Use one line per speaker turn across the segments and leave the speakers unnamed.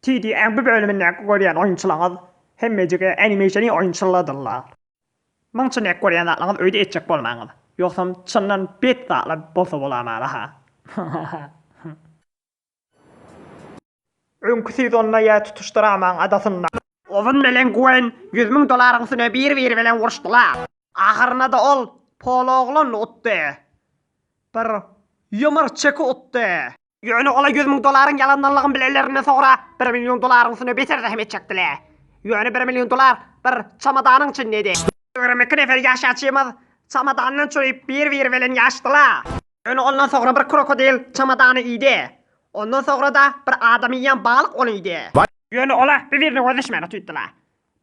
TDM bir bölümünde koreyan oyuncularınız hemmecige animationi oyuncularıdırlar. Maň üçin koreyanlarynız öýde etjek bolmaňyz. Ýoksa çyndan bet zatlap bolsa bolamady ha. Öňkü sezonda ýa tutuşduramaň adasynda. Owun bilen Gwen $100,000 bir bilen uruşdylar. Ahyrynda da ol pologlan utdy. Bir ýymyr çeki utdy. Ýöne ola $100,000 yalandanlygyny bilenlerine sonra $1 milyon beter zähmet etjekdiler. Ýöne $1 milyon bir çamadanyň içinde idi. Görmek nefer ýaşaçymyz çamadanyň çöýüp bir bilen ýaşdylar. Ýöne ondan sonra bir krokodil çamadany ýydy. Ondan sonra da bir adam ýan balyk ony ýydy. Ýöne ola bir-birini gözleşmäni tutdylar.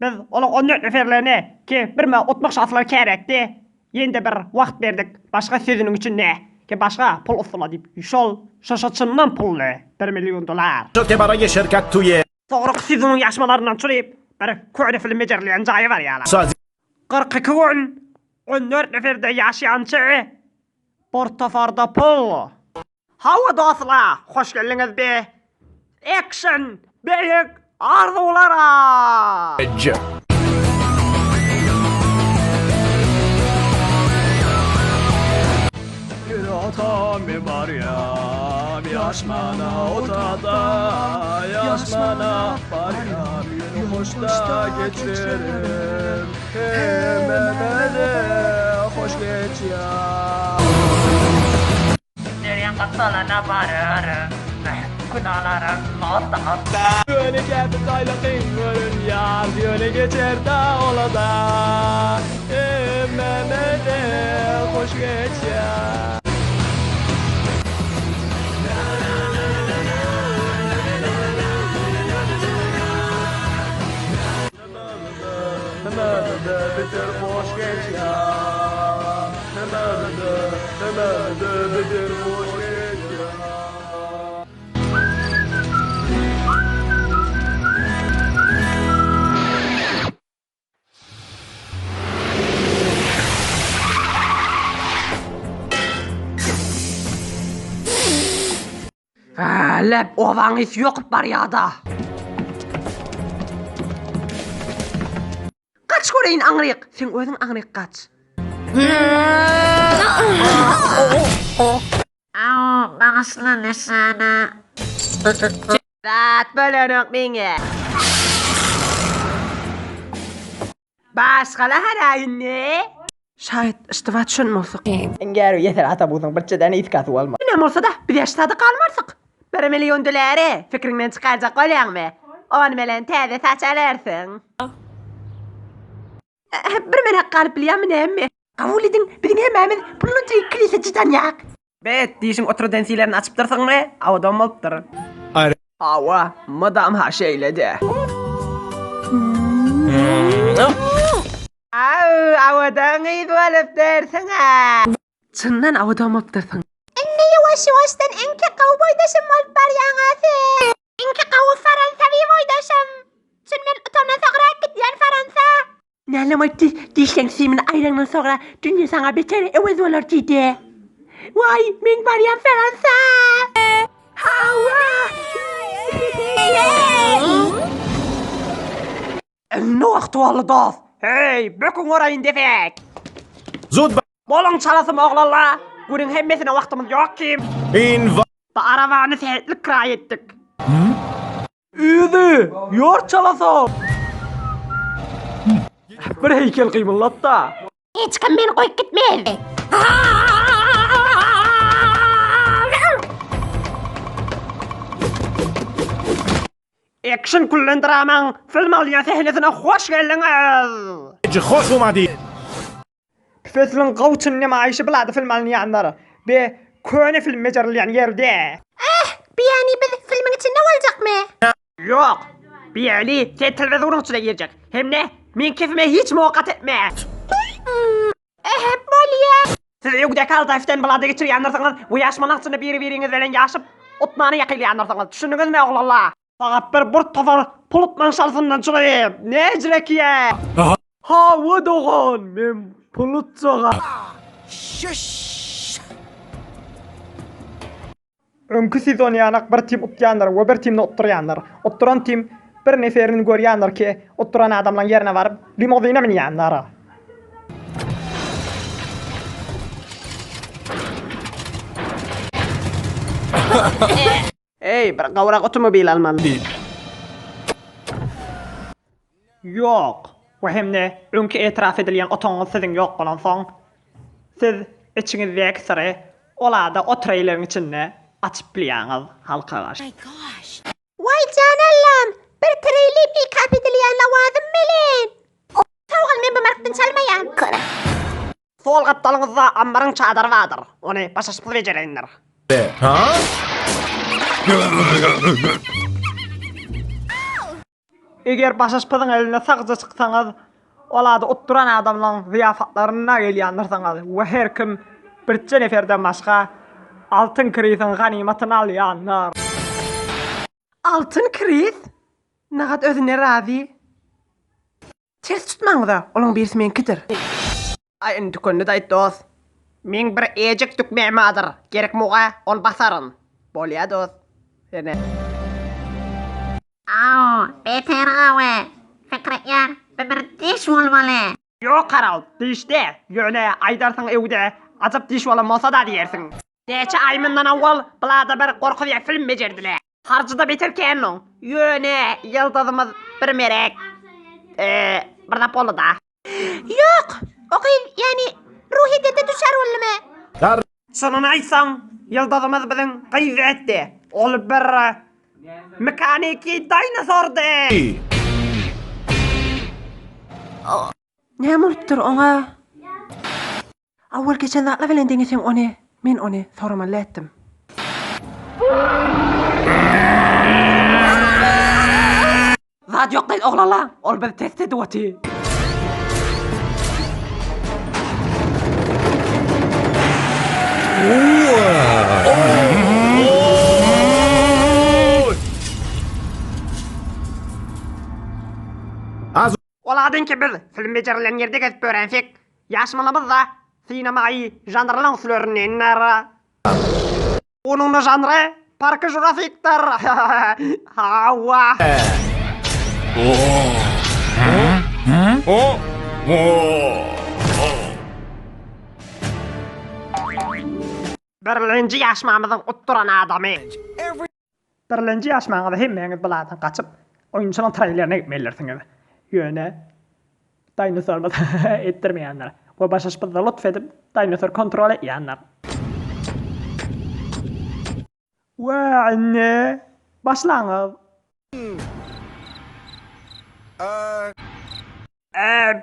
Biz ola 14 neferlerine ki bir otmak şanslar kerekdi. Ýende bir wagt berdik başga sözüniň üçin ki başga pul usula diýip. Şol şaşaçyndan pully $1 milyon.
Çok baragi şirket tuye.
Sonra sezonyň ýaşmalaryndan çyryp bir köýde film bejerleýän jaýy bar ýala. 42 gün 14 neferde ýaşaýançy portafarda pul. Hawa dostlar, hoş geldiňiz be. Action, beýik arzulara.
Atam var ya, yaşmana otada, yaşmana var ya, bir hoşta geçerim, Mehmet'e hoş geç ya.
Nereye katsalana varırım, kunalarım hatta.
Yöne geldi kaylakın görün ya, yöne geçer da ola da, Mehmet'e hoş geç ya. Bitir hoş geç ya. Bitir hoş geç ya.
Lep ovaňyz ýokup barýada. Kaç göreyin aňryk, sen özüň aňryk kaç. Bagasla nesana. Dat bölenok meňe. Başgala haraýyn ne? Şaýat istiwa düşünmosok. Enger ýeter ata buzyň birçeden ýetkäsi bolma. Ne bolsa da biz ýaştada kalmarsyk. $1 milyon fikriňden çykarjak bolýarmy? Onu bilen täze saçalarsyň. Bir men haqqy alyp bilýärmi näme? Kabul ediň, biziň hemmämiz pulunça kilise çytanýak. Bet, diýişiň oturdensiýlerini açyp dursaňmy? Awdam bolupdyr. Awa, madam ha şeýledi. Awadan ýyp bolupdyr sana. Çyndan awdam bolupdyrsyň. Enne ýawaş-ýawaşdan enke gowboýdaşym bolup barýaňasy. Enke gowy Fransawy boýdaşym. Şun men utamdan sagrak gitýän Fransa. Näme diýsen simin aýranyň sonra dünýä saňa beter ewez bolar diýdi. Why, men barýan Fransa. Hawa. No wagt waly dost. Hey, böküň oraýyn defek.
Zut
Bolaň çalasym oglanlar. Gürün hemmesine wagtymyz ýok kim. Da arawany sähetlik kiraý etdik.
Üýdi, ýor çalasam. Bir heykel kıymıllat da.
Hiç kim beni koyup gitmez. Action kullandıramam. Film alýan sehnesine hoş geldiňiz.
hoş umadi.
Feslin gawçyn nemaýşy biladi film alýanlar. Be köne film bejerilýän ýerde. Yani biz filmin içinde olacakmy? Yok. Yani sen televizyonun içine girecek. Hem ne? Men kefime hiç muvakat etme. Hep bolýar. Siz ýugda kaltaýfdan bilady geçirýänlersiňiz, bu ýaşmanyň içinde biri-biriňiz bilen ýaşyp otmany ýakylýanlarsyňyz. Düşündiňizmi oglanlar? Faqat bir tofar pulutman şalsyndan çyryp. Ne jirekýär?
Hawa dogan, men pulut çaga.
Önkü sezon yanak bir tim utyanlar we bir timni utturyanlar. Utturan tim bir neferini görýändir ki, utturan adamlaryň ýerine baryp limuzine minýänler. Ey, bir gawrak otomobil almaly. Yok. Wehemne önkü etraf edilýän otoňyz siziň ýok bolansoň, siz içiňizdäki syry olada o trailerin içinde açıp bilýäňiz halkalar.
Vay canallam, bir treyli bir kapitiliyan lavazım melin. O tavgal men bu markdan çalmayan. Kara.
Sol gapdalyňyzda ambaryň çadary bardyr. Ony başaşyp bejerenler.
Ha?
Eger başaşpyzyň eline sagja çyksaňyz, olada utturan adamlaryň ziyafatlaryna gelýändirsiňiz we her kim birçe neferden başga altın kriziň ganimatyny alýanlar. Altın kriz? Nagat özüne razy. Ters tutmaňyza, olaň birisi menkidir. Ay indi könne daýt dost. Men bir ejek tükmekmadyr. Gerek muga ol basaryn. Bolýa dost. Sene.
Aa, beter gawe. Fikretýär, bir diş bolmaly.
Yok karal, dişde. Ýöne aydarsyň ewde, ajap diş bolanmasa da diýersiň. Neçe ay mundan awal bulada bir gorkuly film bejerdiler. Harjyda beter kennoň. Ýöne ýyldızymyz bir merek. Bir da bolada.
Yok, okuyun yani ruhi dede düşer olma.
Dar
Şonun aýsaň, ýyldızymyz biziň gyýzetdi. Ol bir mekaniki dinosaurdy. Näme ona? Awal geçen zatla bilen deňeseň ony, men ony soramaly etdim. Zat ýok diýil oglala, ol bir test edýärdi.
Az
Oladın ki biz film becerilen yerde gezip öğrensek, yaşmalımız da sinemayı janrlan usulörünler. Onun da janrı Parkı Jurassic'tir. Hava. Berlinci yaşmamızın utturan adamı. Berlinci yaşmamızı hemmeňiz biladan kaçıp oyuncunyň trailerine gitmelirsiniz. Ýöne dinosaurmaz etdirmeýänler. Bu başaşpyzda lütfedip dinosaur kontrol etýänler. Wa anne başlaňyz.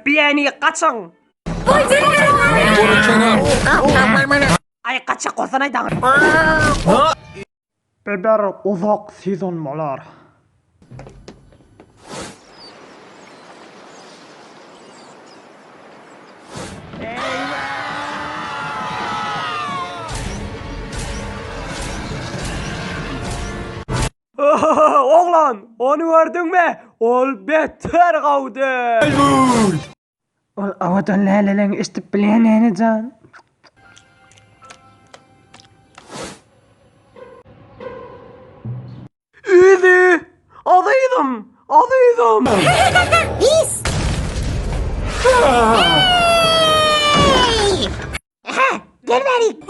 Bieni kaçın. Ay kaçak olsan aydan. Beber uzak sezon bolar. Oğlan, onu gördün mü? Ol beter gawdy. Ol avadan läleleň istip bilýän can. Üzi! Azizim! Azizim!
Pis. Gel verik.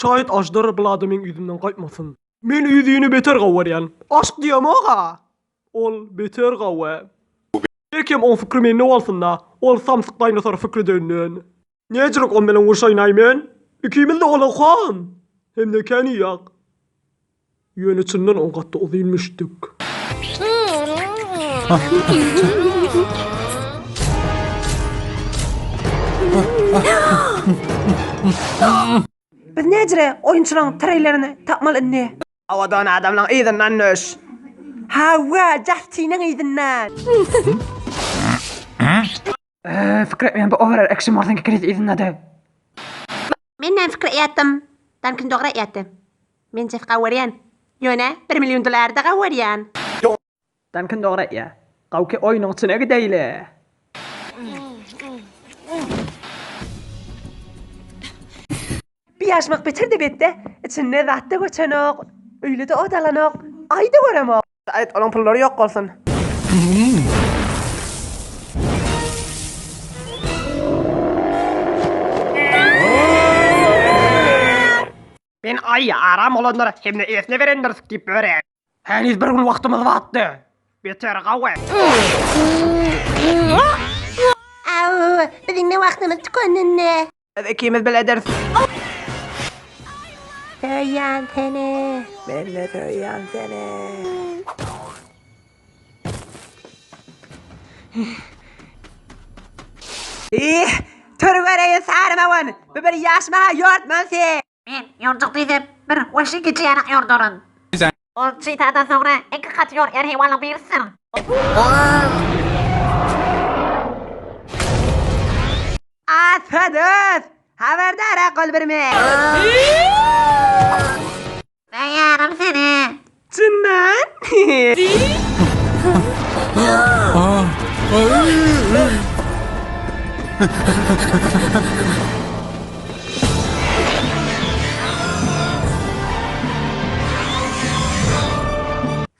Şayet ajdar bladymyň ýüzünden gaýtmasyn. Men ýüzüni beter gawwarýan. Aşk diýem oga. Ol beter gawwa. Herkem on fikri menne bolsunda, ol samsyk dinosaur fikri dönnün. Nejirek on bilen goşaýnaýmän? Ikimiz de ola kan. Hem de kani ýak. Ýöne çyndan on gatda uzynmyşdyk. Biz nejire oyunçularyň trailerini tapmaly indi. Awadan adamlaryň ýyzynan nöş. Hawa, jahtynyň ýyzynan. Fikret men bu overall action mordan kekret ýyzynady.
Men näme fikir etdim? Dankin dogry etdim. Men jef gawryan. Ýöne $1 milyon da gawryan.
Danken doğru ya. Kavke oyunun içine gideyle. Bir yaşmak bitir de bitti. İçinde zaten geçenok. Öyle de odalanok. Ayda göremok. Evet onun pulları yok olsun. Ben ay aram olanlara hem de esne verenler skip böyle. Henüz bir gün vaktimiz vardı. Beter kavga.
Au, bizim ne vaktimiz tükeninde.
İkimiz bile ederiz.
Söyleyen seni.
Ben de söyleyen seni. Törgöreye sarmavan. Bir yaşma yortması.
Ben yordukdaydım. Bir vaşı geçi yanak yordurun. O çiğtadan sonra iki kat yor erhi valla bir sır.
Asadıs. Haberdar akıl verme.
Ben yarım seni.
Cidden.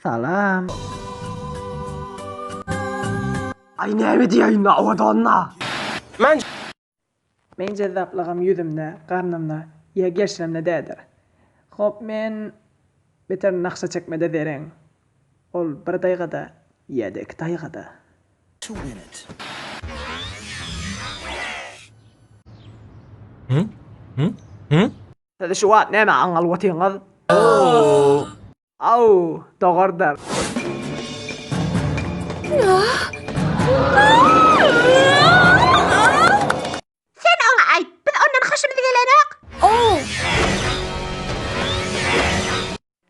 Salam. Ay ne diyeyim la odonna. Men cezaplığım yüzümde, karnımda, ya geçlerimde değdir. Hop men beter nakşa çekmede derin. Ol bir daygada, ya da iki daygada.
2 minutes.
Hadi şu an ne mi angal vatiyangaz? Au, doğrudur.
Sen ona ay. Biz ondan hoşumuza gelenek.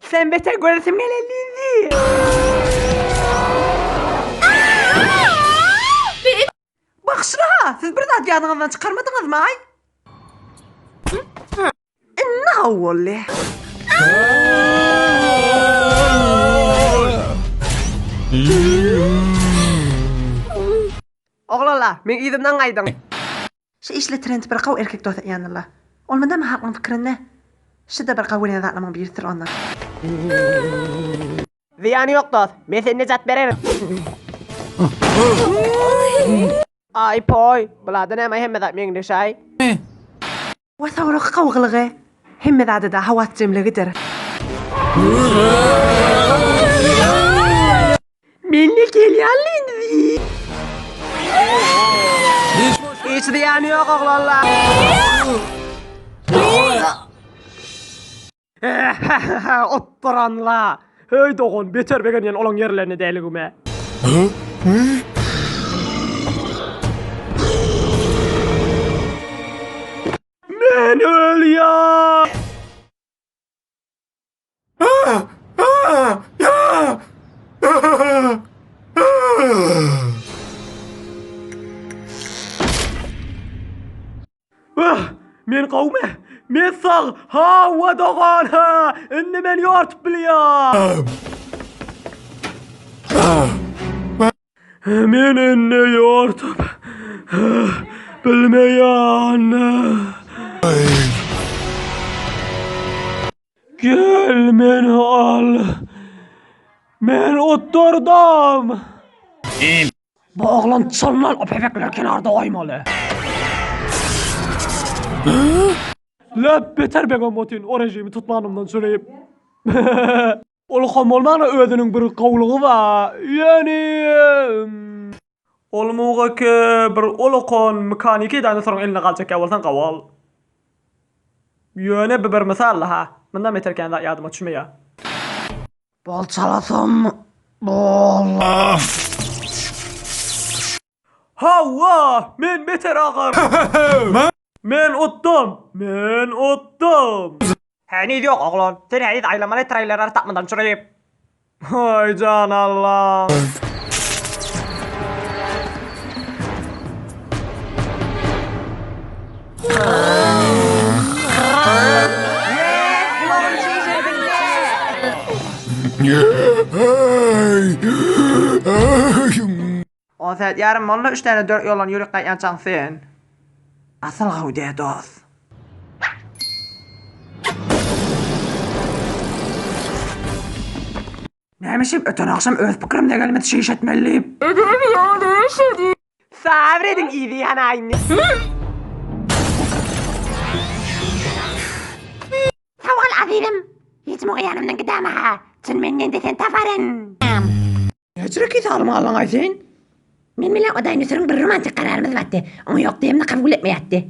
Sen beter göresim geleliydi. Bak şuna, siz bir daha yanınızdan çıkarmadınız mı ay? Ne oldu? Oğlala, men izimden kaydın. Şu işle trend bir kav erkek dostu yanırlar. Olmadı mı halkın fikrinde? Şu da bir kavun zatlama bir sır onlar. Ziyanı yok dost, ben seninle zat veririm. Ay poy, buladı ne may hemme zat men de şey. Wasawro qawqlaqe himadaada hawaat jimlaga Minni gelyalindi. Hiç ziyanı yok oğlanlar. Otturanla. Hey doğun beter begen olan yerlerini değiligime. Men öl ya. Men qawme men sağ ha wa doğan ha inni men yort bilya. Men inni yortup bilmeyen. Gel beni al. Ben oturdum. Bu oğlan çalınan o bebekler kenarda oymalı. La beter ben motin o rejimi tutmanımdan süreyim. Olğam olmağına özünün bir qavluğu var. Yani olmuğa ki bir olğan mekaniki de sonra eline qalacak avvaldan qaval. Yani bir misal ha. Bundan beterken de yardıma düşmeye. Bol çalasam. Bol. Hava! Men beter ağır. Men ottum. Men ottum. Henüz yok oğlan. Sen henüz aylamalı trailerler takmadan şurayım. Hay can Allah.
Hey!
saat yarım molla 3 tane 4 yoldan yürüyüp qaytanacaksın sen. Asıl gavde dost. Neymişim öten akşam öz pikirimde gelmedi şey işetmeliyim. Sabredin iyi diyen aynı.
Sağol azizim. Hiç mi yanımdan gideme ha? Sen menden desen tafarın.
Necire ki sağlım Allah'ın aysen?
Men bilen o dinosorun bir romantik kararımız vardı. Onu yok diyeyim de kabul etmeyetti.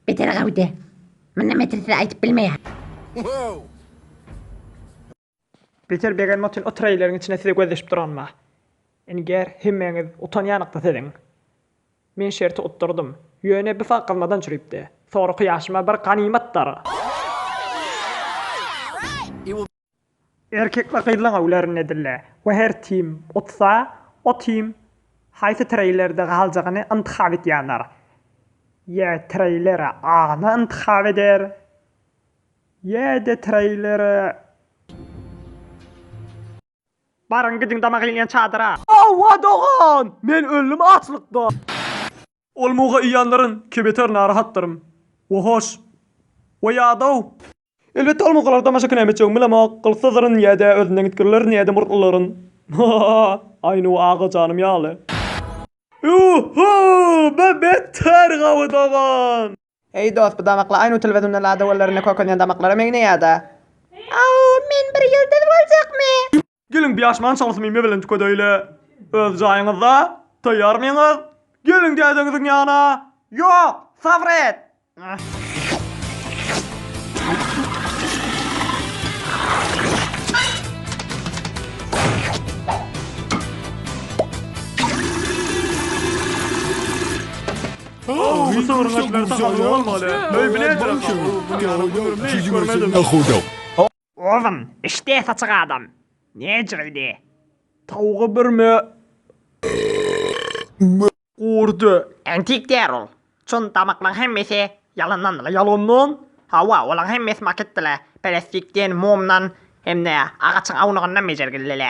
Beter gavde. Menden metresini aytıp bilmeye.
Peter Began Motin o trailerin içine size gözleşip duranma. Eğer hemmeniz utanyanıqda sedin. Men şerti utturdum. Yöne bir fark qılmadan çürüpdi. Sonra kıyaşıma bir qanimatlar. Erkekler qıyılan avların edille. Ve her team utsa, o team haysi trailerde qalacağını intihab etyanlar. Ya trailere ağını intihab eder. Ya da trailere barın gidin damak iliyen çadıra. Ava doğan! Men öldüm açlıkta. Olmuğa iyanların kebeter narahattırım. Ve hoş. Ve yadav. Elbette olmuğalar damaşakın emetçeğim bilama kılsızların yede özünden itkirlerin yede murtluların. Aynı o ağa canım yağlı. Yuhu! Ben beter gavı doğan. Hey dost bu damakla aynı televizyonda lada vallarına kokanyan damaklara meyne yada.
Au, men bir yıldız olacak mı?
Gelin bir aşman çalışmayayım evlen tüködeyle. Öz cayınızda tayyar mıyınız? Gelin dedinizin yana. Yok, sabret. Bu sıvırın etlerden halı olmalı. Ne biledir? Ne hiç görmedim. Oğlum, işte saçık adam. Ne cildi? Tavuğu bir mi? Kurdu. Antik der ol. Çün damaklan hemmesi yalandan da yalandan. Hava olan hemmesi makettiler. Plastikten, mumdan hem de ağaçın avunağından becergillile.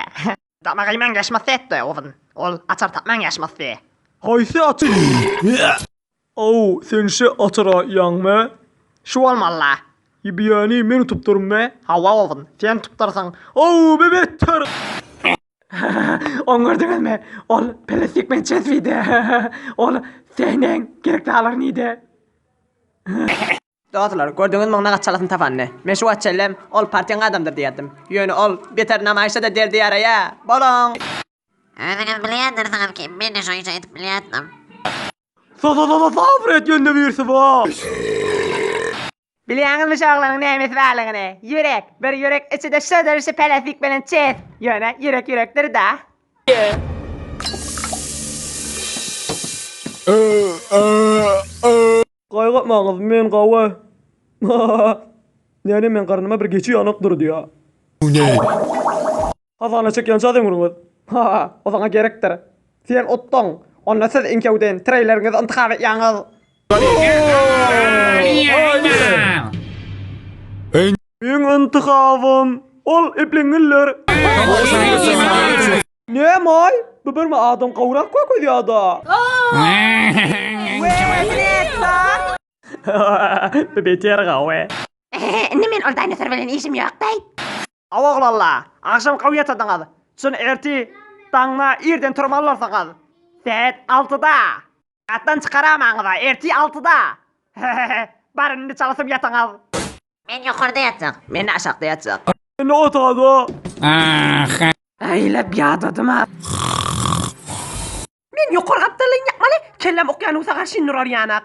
Damak iman geçmesi etti oğlum. Ol açar tapman geçmesi. Haysi açır. Oh, sen şey açıra yanma. Şu olmalı. Yani meni tutturum be. Hava oğlum, sen tuttursan. Oh, bebetter. On gördünüz mü? Ol plastik men çesviydi. Ol sehnen gerekli alır neydi? Dostlar, gördünüz mü ona kaçalasın tafanne? Men şu açellem, ol partiyan adamdır diyedim. Yönü ol, beter namayışta da derdi yaraya. Bolon.
Özünüz biliyordursınuz ki ben de şu işe etip biliyordum.
Sabret yönde birisi var. Biliyorsunuz mu şoğlanın neymiş varlığını? Yürek, bir yürek içi de şödürüşü plastik bilen çiz. Yöne yürektir da. Qayg'atmağız, men qava. Yani men qarnıma bir geçi yanıqdır diyor. Hazana çekyan çadın vurunuz. O sana gerektir. Sen ottun. Onunla siz inkevden traileriniz intihab etyanız. Men intihabım. Ol iplingiller. Ne may? Bu bir mi adam qavrak koy diyor da. Bebeter qavve.
Ne men ol dinosor bilen işim yok dey.
Avaqlalla. Akşam qaviyat adınız. Sen erti tağna irden turmallarsanız. Saat 6'da. Qatdan çıqaramağız erti 6'da. Barınını çalışıp yatağız.
Men yukarıda yatacak.
Men aşağıda yatacak. Ne otadı? Aylab yadadım ha. Men yukarı kaptalın yapmalı. Kellem okyanusa karşı nurar yanak.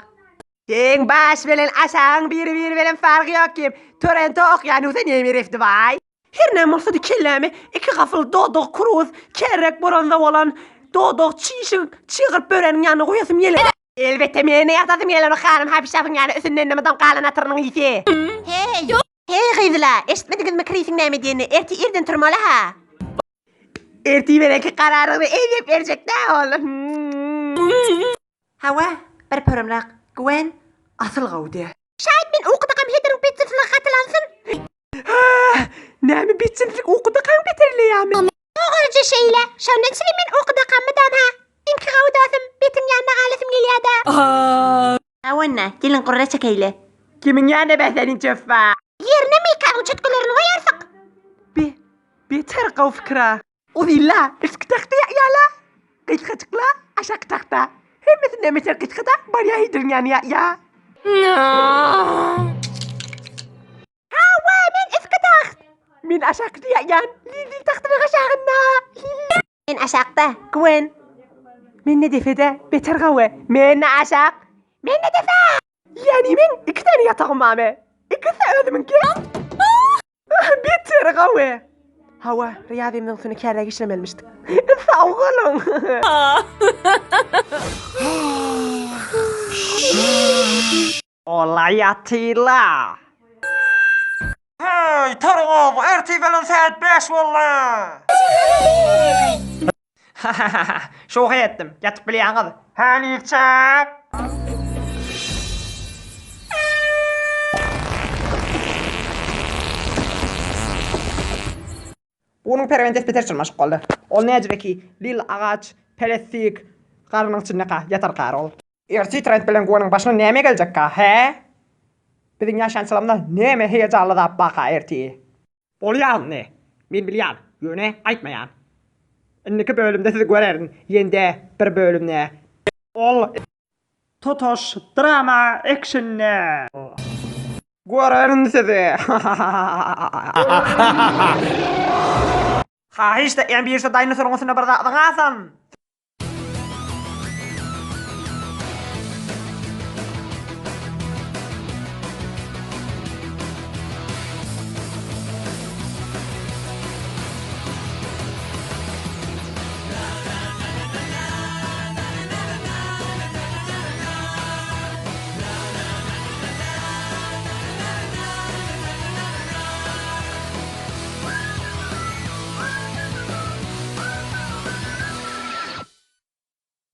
Sen baş bilen aşağın bir bilen farkı yok ki. Torrento okyanusa nemir efti vay. Her ne olsa da kellemi iki kafıl doğduk kuruz. Kerrek boranza olan doğduk çığırıp börenin yanına koyasım yelir. Elbette mene yatasım yelir o hanım hapşafın yani üstünden nemeden kalan atırının iyisi.
Hey kızlar, eşitmediniz mi krisin ne diyeni? Erti irden turmalı ha.
Erti belki kararını ev verecek ne oğlum? Hava, bir pörümlük. Gwen, asıl gavde.
Şayet ben okudakam hederin bitsizliğine katılansın.
Ne bitsizlik okudakam beterli ya.
Doğruca şeyle, şundan silim ben okudakam mı dam ha? İnki qavdasım betin yanına alasım geliyor da. Avanna, gelin qurra çekeyle.
Kimin yanına be senin çöffe?
Yerine mi yıkanın çötkülerini koyarsak?
Beter qav fikra. O illa, isktakta ya la. Qıçqıçıqla, aşağı takta. Hemmesinde mesela qıçqıda barya hidrin yani ya. Hawa men isktak. Min aşağı ya. Lili taktını aşağına.
Ben aşağıda.
Gwen. Men ne defede? Beter qavwe. Men aşağı.
Ben ne defa?
Yani men iki tane yatağım ame. İkisi öldümün ki. Beter qavwe. Hava, riyadimden sonra kere işlemelmiştik. Sağ olun. Olay atıyla. Hey, tarım, ertifelen saat 5 valla. Şoka ettim, yatıp bileyen kız. Hani çak. Bunun perventes bitersin maşgallı. Ol necreki, lil ağaç, pelestik, qarının çınnaqa yatar qarol. Erti trend bilen guanın başına neme gelecek ka, he? Bizim yaşan salamda neme heyecanlı da baka erti. Olyan ne? Min bilyan, yöne aytmayan. İnniki bölümde sizi görerin, yende bir bölümne. Ol totoş, drama, action ne? Görerin sizi. Ha işte en bir şey dinosaurun üstüne bardak asan.